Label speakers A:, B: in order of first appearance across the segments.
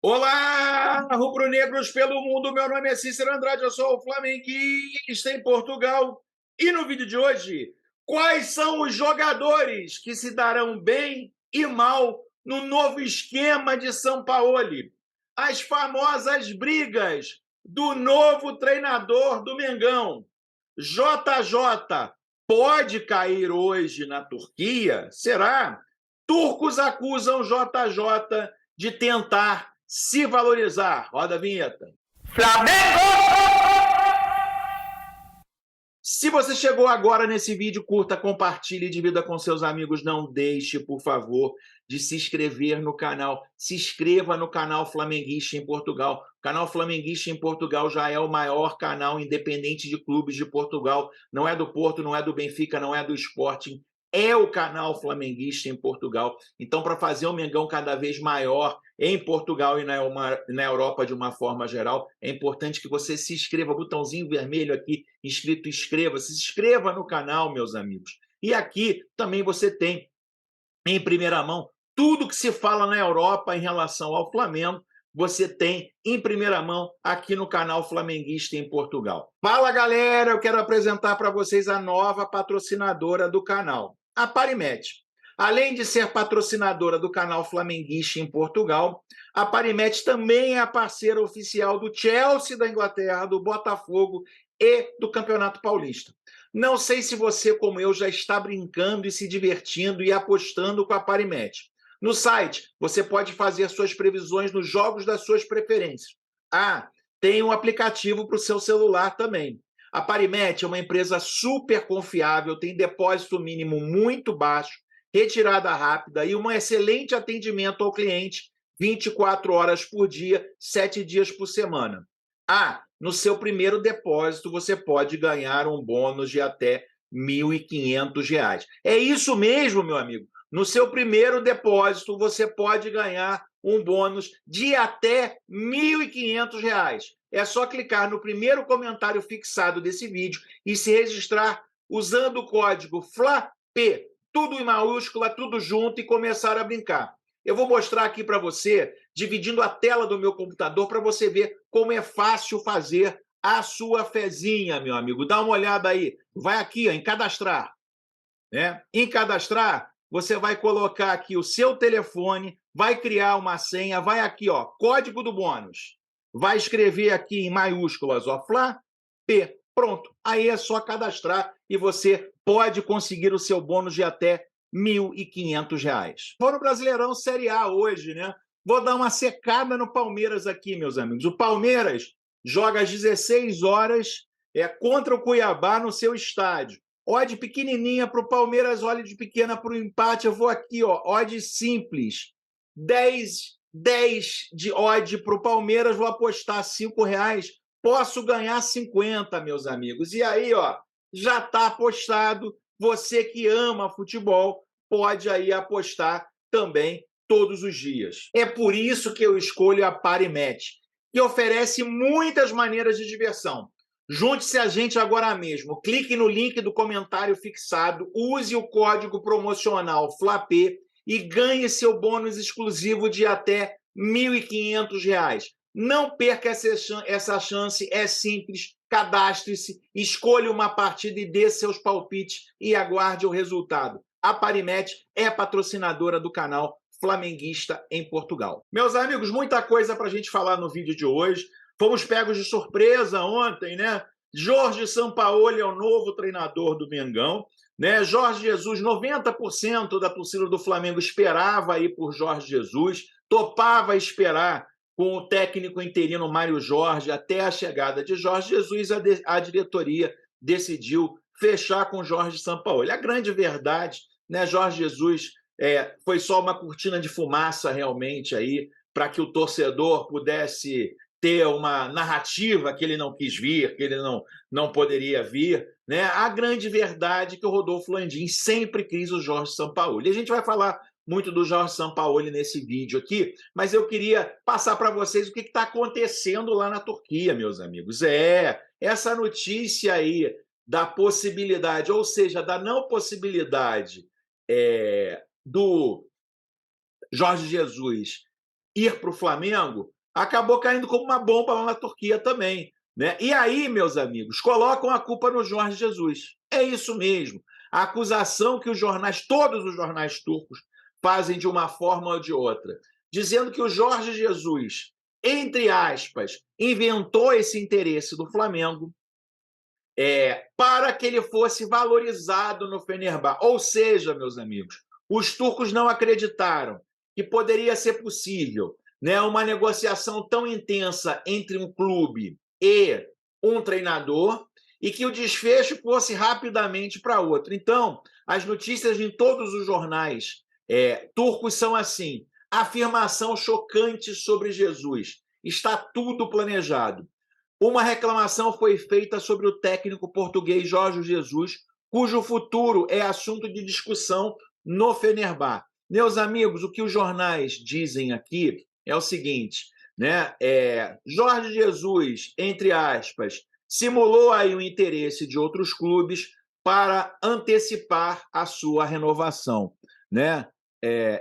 A: Olá, rubro-negros pelo mundo. Meu nome é Cícero Andrade, eu sou o flamenguista em Portugal. E no vídeo de hoje, quais são os jogadores que se darão bem e mal no novo esquema de Sampaoli? As famosas brigas do novo treinador do Mengão. JJ pode cair hoje na Turquia? Será? Turcos acusam JJ de tentar se valorizar. Roda a vinheta.
B: Flamengo!
A: Se você chegou agora nesse vídeo, curta, compartilhe e divida com seus amigos. Não deixe, por favor, de se inscrever no canal. Se inscreva no canal Flamenguista em Portugal. O canal Flamenguista em Portugal já é o maior canal independente de clubes de Portugal. Não é do Porto, não é do Benfica, não é do Sporting. É o canal Flamenguista em Portugal. Então, para fazer o Mengão cada vez maior em Portugal e na Europa de uma forma geral, é importante que você se inscreva, botãozinho vermelho aqui, inscrito, inscreva-se, se inscreva no canal, meus amigos. E aqui também você tem, em primeira mão, tudo que se fala na Europa em relação ao Flamengo, você tem em primeira mão aqui no canal Flamenguista em Portugal. Fala, galera! Eu quero apresentar para vocês a nova patrocinadora do canal, a Parimet. Além de ser patrocinadora do canal Flamenguista em Portugal, a Parimet também é a parceira oficial do Chelsea da Inglaterra, do Botafogo e do Campeonato Paulista. Não sei se você, como eu, já está brincando e se divertindo e apostando com a Parimet. No site, você pode fazer suas previsões nos jogos das suas preferências. Tem um aplicativo para o seu celular também. A Parimet é uma empresa super confiável, tem depósito mínimo muito baixo, retirada rápida e um excelente atendimento ao cliente 24 horas por dia, 7 dias por semana. No seu primeiro depósito, você pode ganhar um bônus de até R$ 1.500. É isso mesmo, meu amigo. No seu primeiro depósito, você pode ganhar um bônus de até R$ 1.500. É só clicar no primeiro comentário fixado desse vídeo e se registrar usando o código FLAP, tudo em maiúscula, tudo junto, e começar a brincar. Eu vou mostrar aqui para você, dividindo a tela do meu computador, para você ver como é fácil fazer a sua fezinha, meu amigo. Dá uma olhada aí. Vai aqui, ó, em cadastrar. Em cadastrar, você vai colocar aqui o seu telefone, vai criar uma senha, vai aqui, ó, código do bônus. Vai escrever aqui em maiúsculas, ó, FLAP. Pronto. Aí é só cadastrar e você pode conseguir o seu bônus de até R$ 1.500. Vou no Brasileirão Série A hoje, né? Vou dar uma secada no Palmeiras aqui, meus amigos. O Palmeiras joga às 16 horas contra o Cuiabá no seu estádio. Odd pequenininha para o Palmeiras, odd pequena para o empate. Eu vou aqui, ó, odd simples. 10 de odd para o Palmeiras, vou apostar R$ 5. Posso ganhar 50, meus amigos. E aí, ó, já está apostado. Você que ama futebol pode aí apostar também todos os dias. É por isso que eu escolho a Parimet, que oferece muitas maneiras de diversão. Junte-se a gente agora mesmo. Clique no link do comentário fixado, use o código promocional FLAP e ganhe seu bônus exclusivo de até R$ 1.500. Não perca essa chance, é simples. Cadastre-se, escolha uma partida e dê seus palpites e aguarde o resultado. A Parimet é patrocinadora do canal Flamenguista em Portugal. Meus amigos, muita coisa para a gente falar no vídeo de hoje. Fomos pegos de surpresa ontem, né? Jorge Sampaoli é o novo treinador do Mengão, né? Jorge Jesus, 90% da torcida do Flamengo esperava aí por Jorge Jesus, topava esperar com o técnico interino Mário Jorge até a chegada de Jorge Jesus. A diretoria decidiu fechar com Jorge Sampaoli. A grande verdade, né? Jorge Jesus foi só uma cortina de fumaça realmente aí para que o torcedor pudesse ter uma narrativa que ele não quis vir, que ele não poderia vir, né? A grande verdade é que o Rodolfo Landim sempre quis o Jorge Sampaoli. E a gente vai falar muito do Jorge Sampaoli nesse vídeo aqui, mas eu queria passar para vocês o que está acontecendo lá na Turquia, meus amigos. Essa notícia aí da possibilidade, ou seja, da não possibilidade do Jorge Jesus ir para o Flamengo, acabou caindo como uma bomba lá na Turquia também. Né? E aí, meus amigos, colocam a culpa no Jorge Jesus. É isso mesmo. A acusação que os jornais, todos os jornais turcos, fazem de uma forma ou de outra, dizendo que o Jorge Jesus, entre aspas, inventou esse interesse do Flamengo para que ele fosse valorizado no Fenerbahçe. Ou seja, meus amigos, os turcos não acreditaram que poderia ser possível, né, uma negociação tão intensa entre um clube e um treinador e que o desfecho fosse rapidamente para outro. Então, as notícias em todos os jornais turcos são assim: afirmação chocante sobre Jesus. Está tudo planejado. Uma reclamação foi feita sobre o técnico português Jorge Jesus, cujo futuro é assunto de discussão no Fenerbahçe. Meus amigos, o que os jornais dizem aqui é o seguinte, né? Jorge Jesus, entre aspas, simulou aí o interesse de outros clubes para antecipar a sua renovação, né?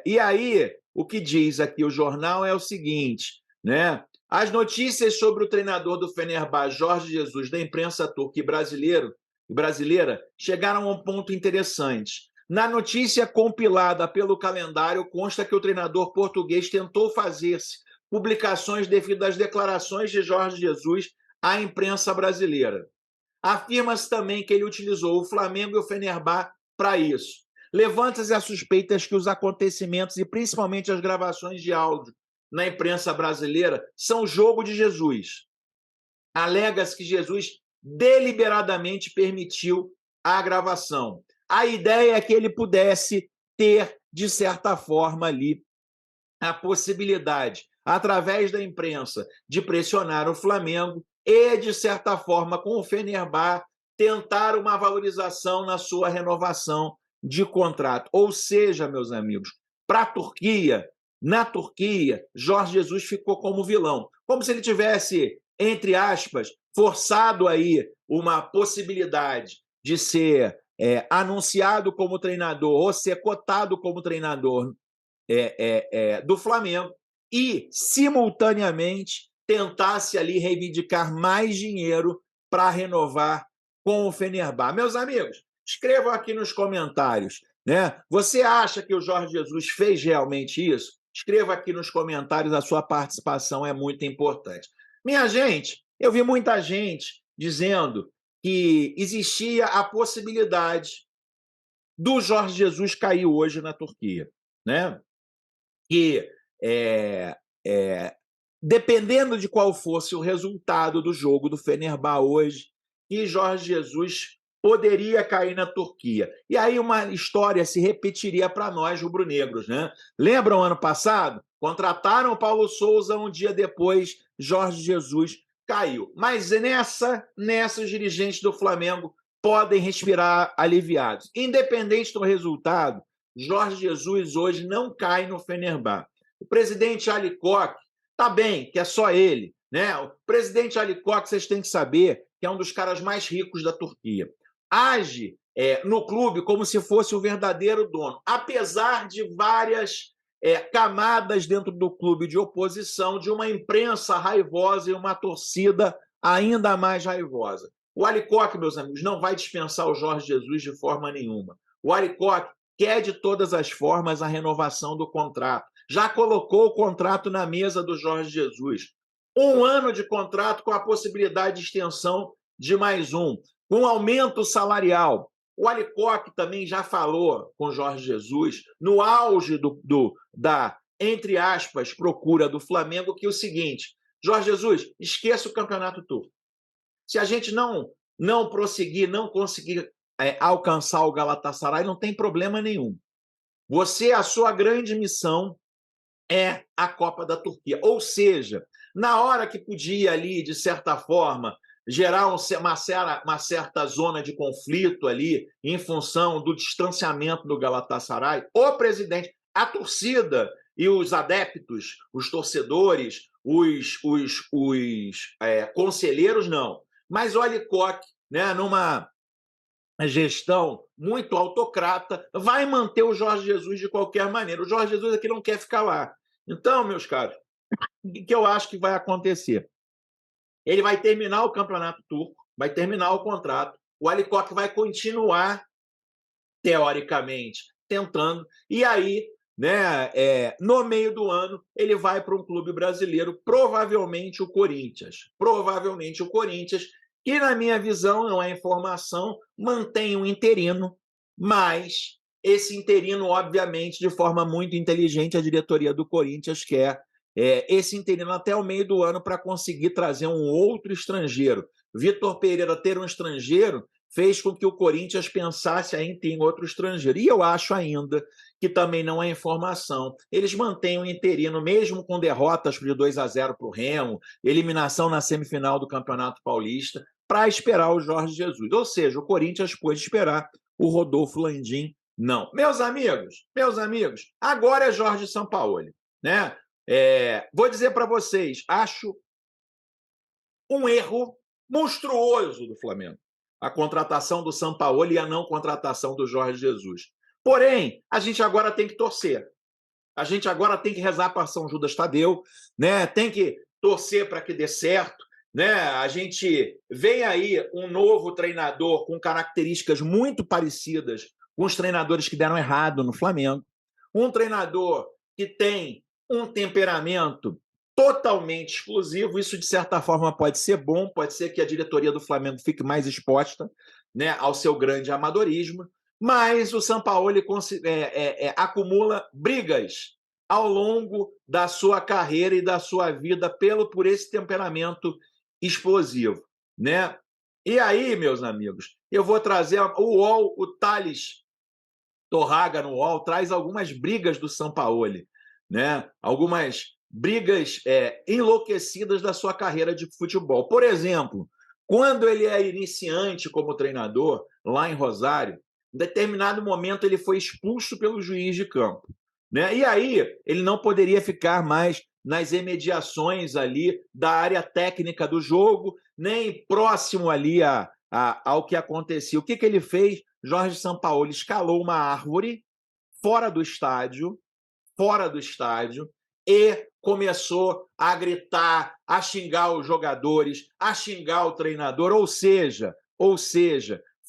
A: E aí, o que diz aqui o jornal é o seguinte, né? As notícias sobre o treinador do Fenerbahçe, Jorge Jesus, da imprensa turca e brasileira, chegaram a um ponto interessante. Na notícia compilada pelo calendário, consta que o treinador português tentou fazer-se publicações devido às declarações de Jorge Jesus à imprensa brasileira. Afirma-se também que ele utilizou o Flamengo e o Fenerbahçe para isso. Levanta-se as suspeitas que os acontecimentos e principalmente as gravações de áudio na imprensa brasileira são jogo de Jesus. Alega-se que Jesus deliberadamente permitiu a gravação. A ideia é que ele pudesse ter, de certa forma, ali a possibilidade, através da imprensa, de pressionar o Flamengo e, de certa forma, com o Fenerbahçe, tentar uma valorização na sua renovação de contrato. Ou seja, meus amigos, para a Turquia, na Turquia, Jorge Jesus ficou como vilão, como se ele tivesse, entre aspas, forçado aí uma possibilidade de ser anunciado como treinador ou ser cotado como treinador do Flamengo e, simultaneamente, tentasse ali reivindicar mais dinheiro para renovar com o Fenerbahçe. Meus amigos, escrevam aqui nos comentários, né? Você acha que o Jorge Jesus fez realmente isso? Escreva aqui nos comentários, a sua participação é muito importante. Minha gente, eu vi muita gente dizendo que existia a possibilidade do Jorge Jesus cair hoje na Turquia, né? Que, dependendo de qual fosse o resultado do jogo do Fenerbahçe hoje, que Jorge Jesus poderia cair na Turquia. E aí uma história se repetiria para nós, rubro-negros, né? Lembram ano passado? Contrataram o Paulo Souza, um dia depois, Jorge Jesus caiu. Mas nessa os dirigentes do Flamengo podem respirar aliviados. Independente do resultado, Jorge Jesus hoje não cai no Fenerbahçe. O presidente Ali Koç, tá bem, que é só ele, né? O presidente Ali Koç, vocês têm que saber que é um dos caras mais ricos da Turquia. Age no clube como se fosse o verdadeiro dono, apesar de várias camadas dentro do clube de oposição, de uma imprensa raivosa e uma torcida ainda mais raivosa. O Ali Koç, meus amigos, não vai dispensar o Jorge Jesus de forma nenhuma. O Ali Koç quer de todas as formas a renovação do contrato. Já colocou o contrato na mesa do Jorge Jesus. 1 ano de contrato com a possibilidade de extensão de mais um, com aumento salarial. O Ali Koç também já falou com o Jorge Jesus, no auge da, entre aspas, procura do Flamengo, que é o seguinte: Jorge Jesus, esqueça o campeonato turco. Se a gente não prosseguir, não conseguir alcançar o Galatasaray, não tem problema nenhum. A sua grande missão é a Copa da Turquia. Ou seja, na hora que podia ali, de certa forma, gerar uma certa zona de conflito ali, em função do distanciamento do Galatasaray, o presidente, a torcida e os adeptos, os torcedores, os conselheiros, não. Mas o Ali Koç, né, numa gestão muito autocrata, vai manter o Jorge Jesus de qualquer maneira. O Jorge Jesus aqui não quer ficar lá. Então, meus caros, O que eu acho que vai acontecer? Ele vai terminar o campeonato turco, vai terminar o contrato, o Ali Koç vai continuar, teoricamente, tentando, e aí, né, no meio do ano, ele vai para um clube brasileiro, provavelmente o Corinthians. Provavelmente o Corinthians, que, na minha visão, não é informação, mantém um interino, mas esse interino, obviamente, de forma muito inteligente, a diretoria do Corinthians quer esse interino até o meio do ano para conseguir trazer um outro estrangeiro. Vitor Pereira ter um estrangeiro fez com que o Corinthians pensasse ainda em outro estrangeiro. E eu acho ainda que também não é informação. Eles mantêm o interino, mesmo com derrotas de 2-0 para o Remo, eliminação na semifinal do Campeonato Paulista, para esperar o Jorge Jesus. Ou seja, o Corinthians pôde esperar, o Rodolfo Landim não. Meus amigos, agora é Jorge Sampaoli, né? Vou dizer para vocês, acho um erro monstruoso do Flamengo a contratação do Sampaoli e a não contratação do Jorge Jesus. Porém, a gente agora tem que torcer. A gente agora tem que rezar para São Judas Tadeu, né? Tem que torcer para que dê certo. Né? A gente vem aí um novo treinador com características muito parecidas com os treinadores que deram errado no Flamengo. Um treinador que tem um temperamento totalmente exclusivo. Isso, de certa forma, pode ser bom, pode ser que a diretoria do Flamengo fique mais exposta, né, ao seu grande amadorismo, mas o Sampaoli acumula brigas ao longo da sua carreira e da sua vida por esse temperamento explosivo, né? E aí, meus amigos, eu vou trazer o UOL, o Thales Torraga no UOL traz algumas brigas do Sampaoli, né? Algumas brigas enlouquecidas da sua carreira de futebol. Por exemplo, quando ele é iniciante como treinador, lá em Rosário, em determinado momento ele foi expulso pelo juiz de campo, né? E aí ele não poderia ficar mais nas imediações ali da área técnica do jogo, nem próximo ali ao que acontecia. O que ele fez? Jorge Sampaoli escalou uma árvore fora do estádio, e começou a gritar, a xingar os jogadores, a xingar o treinador, ou seja,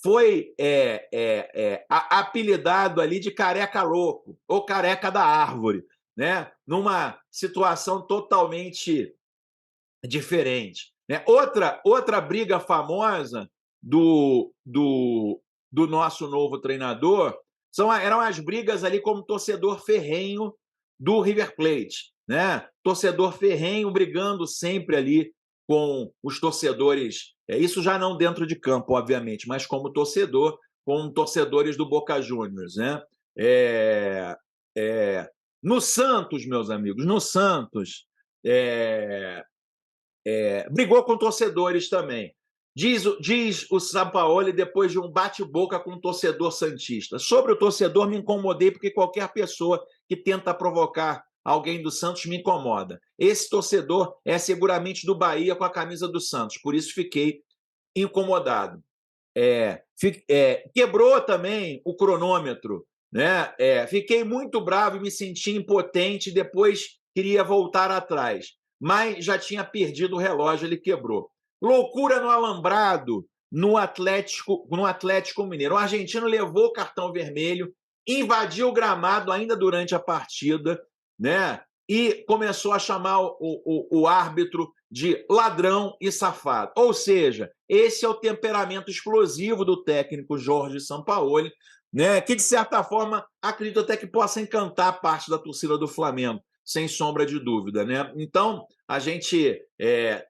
A: foi apelidado ali de careca louco, ou careca da árvore, né? Numa situação totalmente diferente. Né? Outra briga famosa do nosso novo treinador eram as brigas ali como torcedor ferrenho do River Plate, né? Torcedor ferrenho brigando sempre ali com os torcedores, isso já não dentro de campo, obviamente, mas como torcedor, com torcedores do Boca Juniors, né? No Santos, meus amigos, no Santos, brigou com torcedores também. Diz o Sampaoli depois de um bate-boca com um torcedor santista. Sobre o torcedor, me incomodei porque qualquer pessoa que tenta provocar alguém do Santos me incomoda. Esse torcedor é seguramente do Bahia com a camisa do Santos, por isso fiquei incomodado. Quebrou também o cronômetro, né? Fiquei muito bravo e me senti impotente, depois queria voltar atrás, mas já tinha perdido o relógio, ele quebrou. Loucura no alambrado no Atlético Mineiro. O argentino levou o cartão vermelho, invadiu o gramado ainda durante a partida, né? E começou a chamar o árbitro de ladrão e safado. Ou seja, esse é o temperamento explosivo do técnico Jorge Sampaoli, né? Que, de certa forma, acredito até que possa encantar parte da torcida do Flamengo, sem sombra de dúvida, né? Então, a gente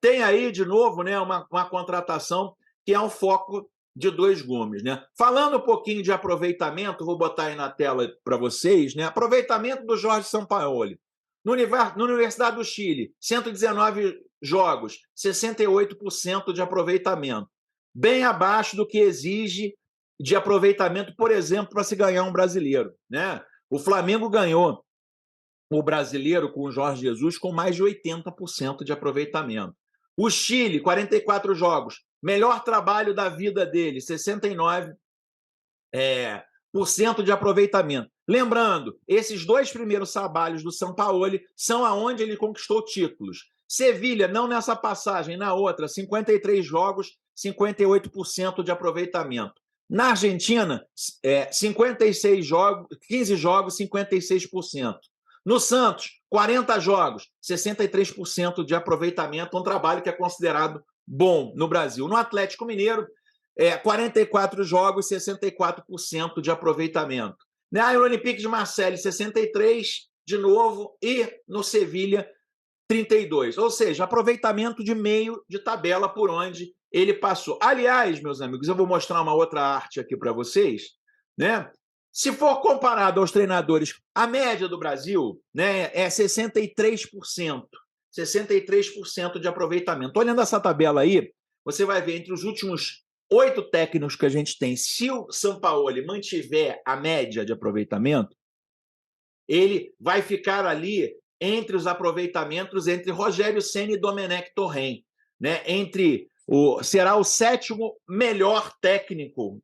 A: tem aí, de novo, né, uma contratação que é um foco de dois gumes, né? Falando um pouquinho de aproveitamento, vou botar aí na tela para vocês, né? Aproveitamento do Jorge Sampaoli. Na Universidade do Chile, 119 jogos, 68% de aproveitamento. Bem abaixo do que exige de aproveitamento, por exemplo, para se ganhar um brasileiro, né? O Flamengo ganhou o brasileiro com o Jorge Jesus com mais de 80% de aproveitamento. O Chile, 44 jogos, melhor trabalho da vida dele, 69 de aproveitamento. Lembrando, esses 2 primeiros trabalhos do Sampaoli são aonde ele conquistou títulos. Sevilha, não nessa passagem, na outra, 53 jogos, 58% de aproveitamento. Na Argentina, 56 jogos, 15 jogos, 56%. No Santos, 40 jogos, 63% de aproveitamento, um trabalho que é considerado bom no Brasil. No Atlético Mineiro, 44 jogos, 64% de aproveitamento. Na Olympique de Marseille, 63 de novo, e no Sevilha, 32. Ou seja, aproveitamento de meio de tabela por onde ele passou. Aliás, meus amigos, eu vou mostrar uma outra arte aqui para vocês, né? Se for comparado aos treinadores, a média do Brasil, né, é 63%. 63% de aproveitamento. Olhando essa tabela aí, você vai ver entre os últimos 8 técnicos que a gente tem, se o Sampaoli mantiver a média de aproveitamento, ele vai ficar ali entre os aproveitamentos entre Rogério Ceni e Domenech Torrent, né? Será o 7º melhor técnico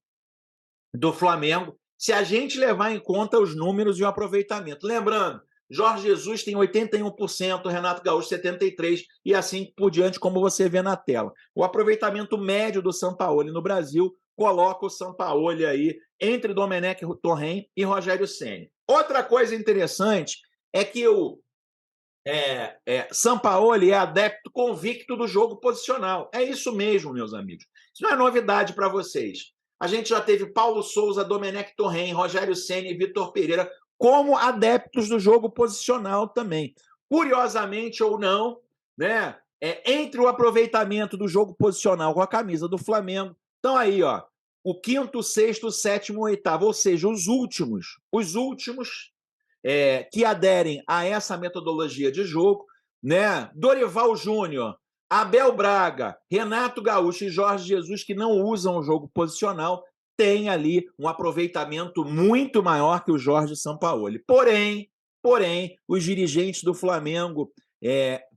A: do Flamengo, se a gente levar em conta os números e o aproveitamento. Lembrando, Jorge Jesus tem 81%, Renato Gaúcho 73%, e assim por diante, como você vê na tela. O aproveitamento médio do Sampaoli no Brasil coloca o Sampaoli aí entre Domenech Torrent e Rogério Ceni. Outra coisa interessante é que o Sampaoli é adepto convicto do jogo posicional. É isso mesmo, meus amigos. Isso não é novidade para vocês. A gente já teve Paulo Souza, Domenech Torrent, Rogério Ceni e Vitor Pereira como adeptos do jogo posicional também. Curiosamente ou não, né, entre o aproveitamento do jogo posicional com a camisa do Flamengo, estão aí, ó, o 5º, 6º, 7º, 8º, ou seja, os últimos que aderem a essa metodologia de jogo, né? Dorival Júnior, Abel Braga, Renato Gaúcho e Jorge Jesus, que não usam o jogo posicional, tem ali um aproveitamento muito maior que o Jorge Sampaoli. Porém, os dirigentes do Flamengo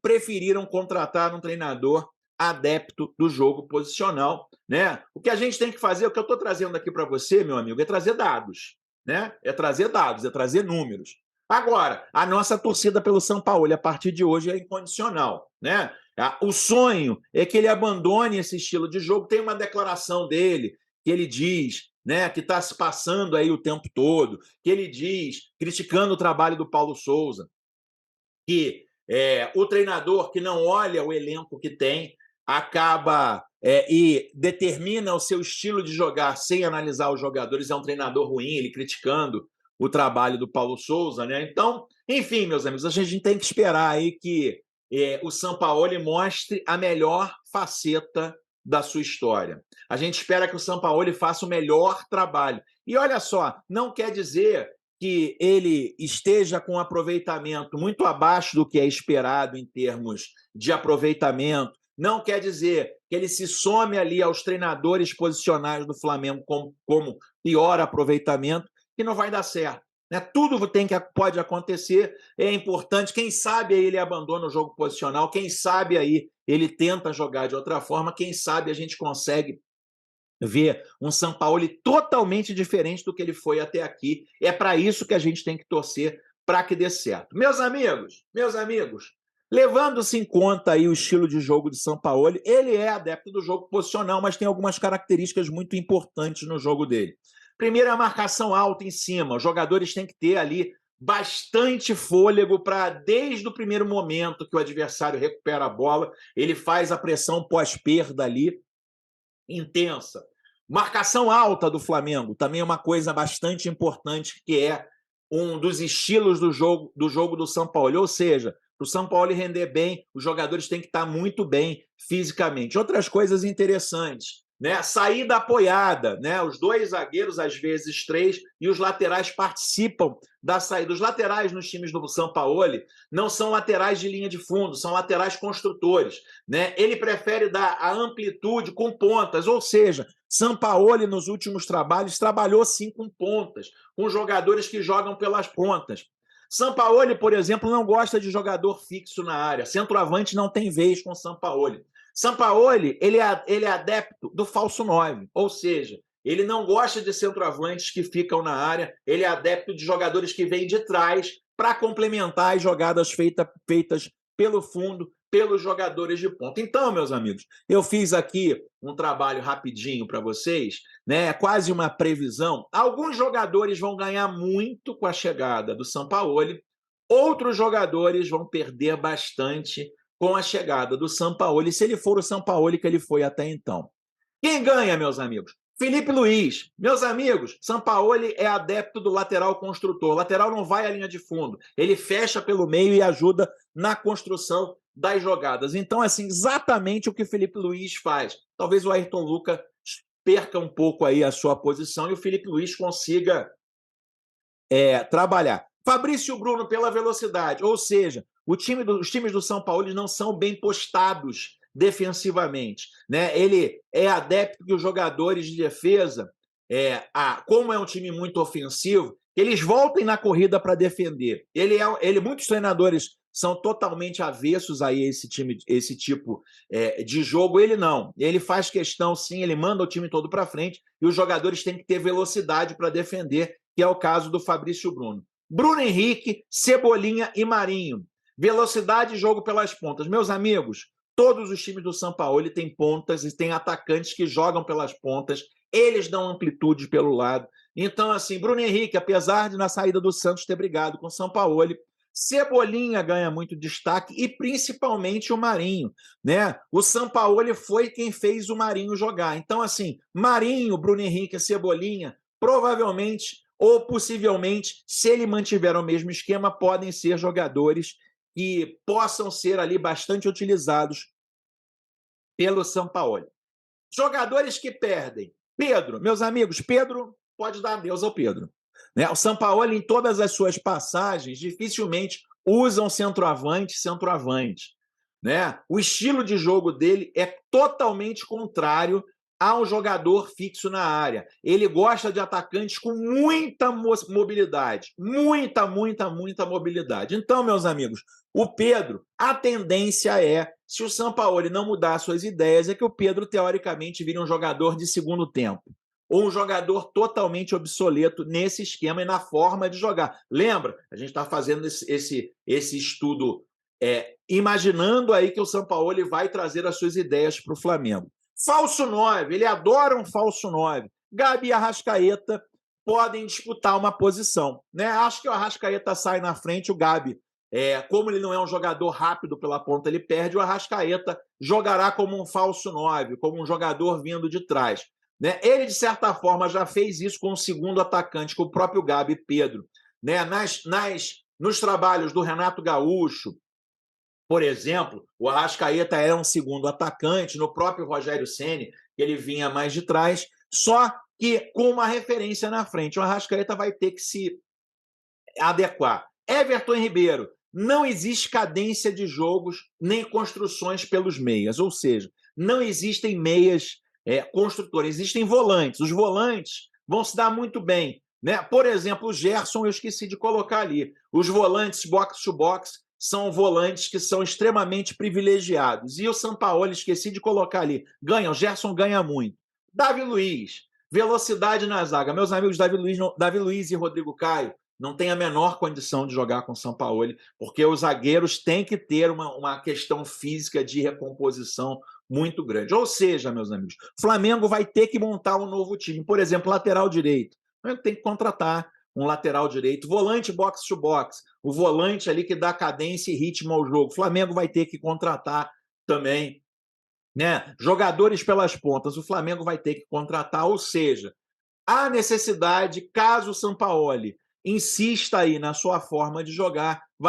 A: preferiram contratar um treinador adepto do jogo posicional, né? O que a gente tem que fazer, o que eu estou trazendo aqui para você, meu amigo, é trazer dados, né? É trazer dados, é trazer números. Agora, a nossa torcida pelo Sampaoli, a partir de hoje, é incondicional, né? O sonho é que ele abandone esse estilo de jogo. Tem uma declaração dele que ele diz, né, que está se passando aí o tempo todo, que ele diz, criticando o trabalho do Paulo Souza, que o treinador que não olha o elenco que tem acaba e determina o seu estilo de jogar sem analisar os jogadores, é um treinador ruim, ele criticando o trabalho do Paulo Souza, né? Então, enfim, meus amigos, a gente tem que esperar aí que o Sampaoli mostre a melhor faceta da sua história. A gente espera que o Sampaoli faça o melhor trabalho. E olha só, não quer dizer que ele esteja com um aproveitamento muito abaixo do que é esperado em termos de aproveitamento, não quer dizer que ele se some ali aos treinadores posicionais do Flamengo como pior aproveitamento, que não vai dar certo. Né? Tudo pode acontecer, é importante, quem sabe aí ele abandona o jogo posicional, quem sabe aí ele tenta jogar de outra forma, quem sabe a gente consegue ver um Sampaoli totalmente diferente do que ele foi até aqui. É para isso que a gente tem que torcer para que dê certo. Meus amigos, levando-se em conta aí o estilo de jogo de Sampaoli, ele é adepto do jogo posicional, mas tem algumas características muito importantes no jogo dele. Primeiro, a marcação alta em cima. Os jogadores têm que ter ali bastante fôlego para, desde o primeiro momento que o adversário recupera a bola, ele faz a pressão pós-perda ali intensa. Marcação alta do Flamengo também é uma coisa bastante importante, que é um dos estilos do jogo do Sampaoli. Ou seja, para o Sampaoli render bem, os jogadores têm que estar muito bem fisicamente. Outras coisas interessantes, né? Saída apoiada, né? Os 2 zagueiros, às vezes 3, e os laterais participam da saída. Os laterais nos times do Sampaoli não são laterais de linha de fundo, são laterais construtores, né? Ele prefere dar a amplitude com pontas, ou seja, Sampaoli nos últimos trabalhos trabalhou sim com pontas, com jogadores que jogam pelas pontas. Sampaoli, por exemplo, não gosta de jogador fixo na área. Centroavante não tem vez com Sampaoli. Sampaoli, ele é adepto do falso 9, ou seja, Ele não gosta de centroavantes que ficam na área, ele é adepto de jogadores que vêm de trás para complementar as jogadas feitas pelo fundo, pelos jogadores de ponta. Então, meus amigos, eu fiz aqui um trabalho rapidinho para vocês, né? Quase uma previsão. Alguns jogadores vão ganhar muito com a chegada do Sampaoli, outros jogadores vão perder bastante com a chegada do Sampaoli, se ele for o Sampaoli que ele foi até então. Quem ganha, meus amigos? Felipe Luiz. Meus amigos, Sampaoli é adepto do lateral construtor. O lateral não vai à linha de fundo. Ele fecha pelo meio e ajuda na construção das jogadas. Então, assim, exatamente o que Felipe Luiz faz. Talvez o Ayrton Lucas perca um pouco aí a sua posição e o Felipe Luiz consiga trabalhar. Fabrício Bruno pela velocidade, ou seja, os times do São Paulo não são bem postados defensivamente, né? Ele é adepto que os jogadores de defesa, como é um time muito ofensivo, eles voltem na corrida para defender. Muitos treinadores são totalmente avessos a esse tipo de jogo. Ele não. Ele faz questão, sim, ele manda o time todo para frente e os jogadores têm que ter velocidade para defender, que é o caso do Fabrício Bruno. Bruno Henrique, Cebolinha e Marinho. Velocidade e jogo pelas pontas. Meus amigos, todos os times do Sampaoli têm pontas e têm atacantes que jogam pelas pontas. Eles dão amplitude pelo lado. Então, assim, Bruno Henrique, apesar de na saída do Santos ter brigado com o Sampaoli, Cebolinha ganha muito destaque e principalmente o Marinho, né? O Sampaoli foi quem fez o Marinho jogar. Então, assim, Marinho, Bruno Henrique e Cebolinha, provavelmente ou possivelmente, se ele mantiver o mesmo esquema, podem ser jogadores que possam ser ali bastante utilizados pelo Sampaoli. Jogadores que perdem. Pedro, meus amigos, Pedro pode dar adeus ao Pedro. Né? O Sampaoli, em todas as suas passagens, dificilmente usam centroavante. Né? O estilo de jogo dele é totalmente contrário a um jogador fixo na área. Ele gosta de atacantes com muita mobilidade. Muita mobilidade. Então, meus amigos, o Pedro, a tendência é, se o Sampaoli não mudar suas ideias, é que o Pedro, teoricamente, vire um jogador de segundo tempo. Ou um jogador totalmente obsoleto nesse esquema e na forma de jogar. Lembra? A gente está fazendo esse estudo imaginando aí que o Sampaoli vai trazer as suas ideias para o Flamengo. Falso 9, ele adora um falso 9. Gabi e Arrascaeta podem disputar uma posição. Né? Acho que o Arrascaeta sai na frente, o Gabi, como ele não é um jogador rápido pela ponta, ele perde, o Arrascaeta jogará como um falso 9, como um jogador vindo de trás. Né? Ele, de certa forma, já fez isso com o segundo atacante, com o próprio Gabi Pedro. Né? Nos trabalhos do Renato Gaúcho, por exemplo, o Arrascaeta era um segundo atacante, no próprio Rogério Ceni, ele vinha mais de trás, só que com uma referência na frente. O Arrascaeta vai ter que se adequar. Everton Ribeiro, não existe cadência de jogos nem construções pelos meias, ou seja, não existem meias construtores, existem volantes. Os volantes vão se dar muito bem. Né? Por exemplo, o Gerson, eu esqueci de colocar ali. Os volantes box-to-box são volantes que são extremamente privilegiados. E o Sampaoli, esqueci de colocar ali, ganha, o Gerson ganha muito. Davi Luiz, velocidade na zaga. Meus amigos, Davi Luiz e Rodrigo Caio não têm a menor condição de jogar com o Sampaoli, porque os zagueiros têm que ter uma questão física de recomposição muito grande. Ou seja, meus amigos, o Flamengo vai ter que montar um novo time. Por exemplo, lateral direito. O Flamengo tem que contratar um lateral direito, volante box-to-box, o volante ali que dá cadência e ritmo ao jogo. O Flamengo vai ter que contratar também, né? Jogadores pelas pontas, o Flamengo vai ter que contratar, ou seja, há necessidade, caso o Sampaoli insista aí na sua forma de jogar, o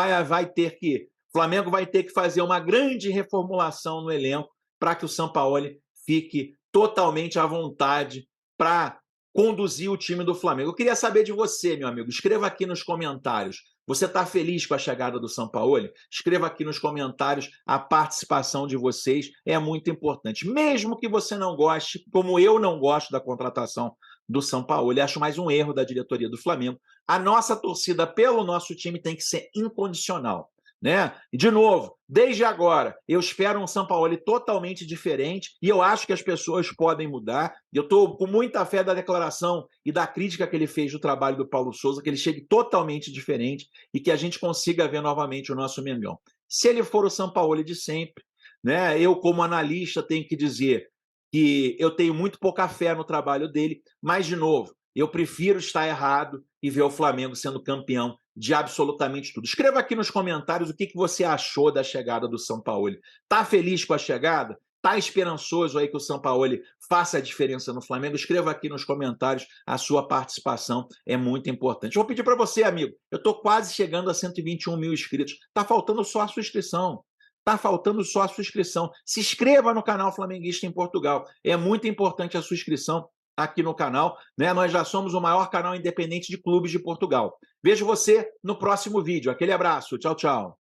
A: Flamengo vai ter que fazer uma grande reformulação no elenco para que o Sampaoli fique totalmente à vontade para conduzir o time do Flamengo. Eu queria saber de você, meu amigo. Escreva aqui nos comentários. Você está feliz com a chegada do Sampaoli? Escreva aqui nos comentários. A participação de vocês é muito importante. Mesmo que você não goste, como eu não gosto da contratação do Sampaoli, acho mais um erro da diretoria do Flamengo. A nossa torcida pelo nosso time tem que ser incondicional. né? E, de novo, desde agora, eu espero um Sampaoli totalmente diferente e eu acho que as pessoas podem mudar. Eu estou com muita fé da declaração e da crítica que ele fez do trabalho do Paulo Souza, que ele chegue totalmente diferente e que a gente consiga ver novamente o nosso Mengão. Se ele for o Sampaoli de sempre, né? Eu, como analista, tenho que dizer que eu tenho muito pouca fé no trabalho dele, mas, de novo, eu prefiro estar errado e ver o Flamengo sendo campeão de absolutamente tudo. Escreva aqui nos comentários o que você achou da chegada do Sampaoli. Está feliz com a chegada? Está esperançoso aí que o Sampaoli faça a diferença no Flamengo? Escreva aqui nos comentários, a sua participação é muito importante. Eu vou pedir para você, amigo, eu estou quase chegando a 121 mil inscritos. Está faltando só a sua inscrição. Está faltando só a sua inscrição. Se inscreva no canal Flamenguista em Portugal. É muito importante a sua inscrição aqui no canal, né? Nós já somos o maior canal independente de clubes de Portugal. Vejo você no próximo vídeo. Aquele abraço. Tchau, tchau.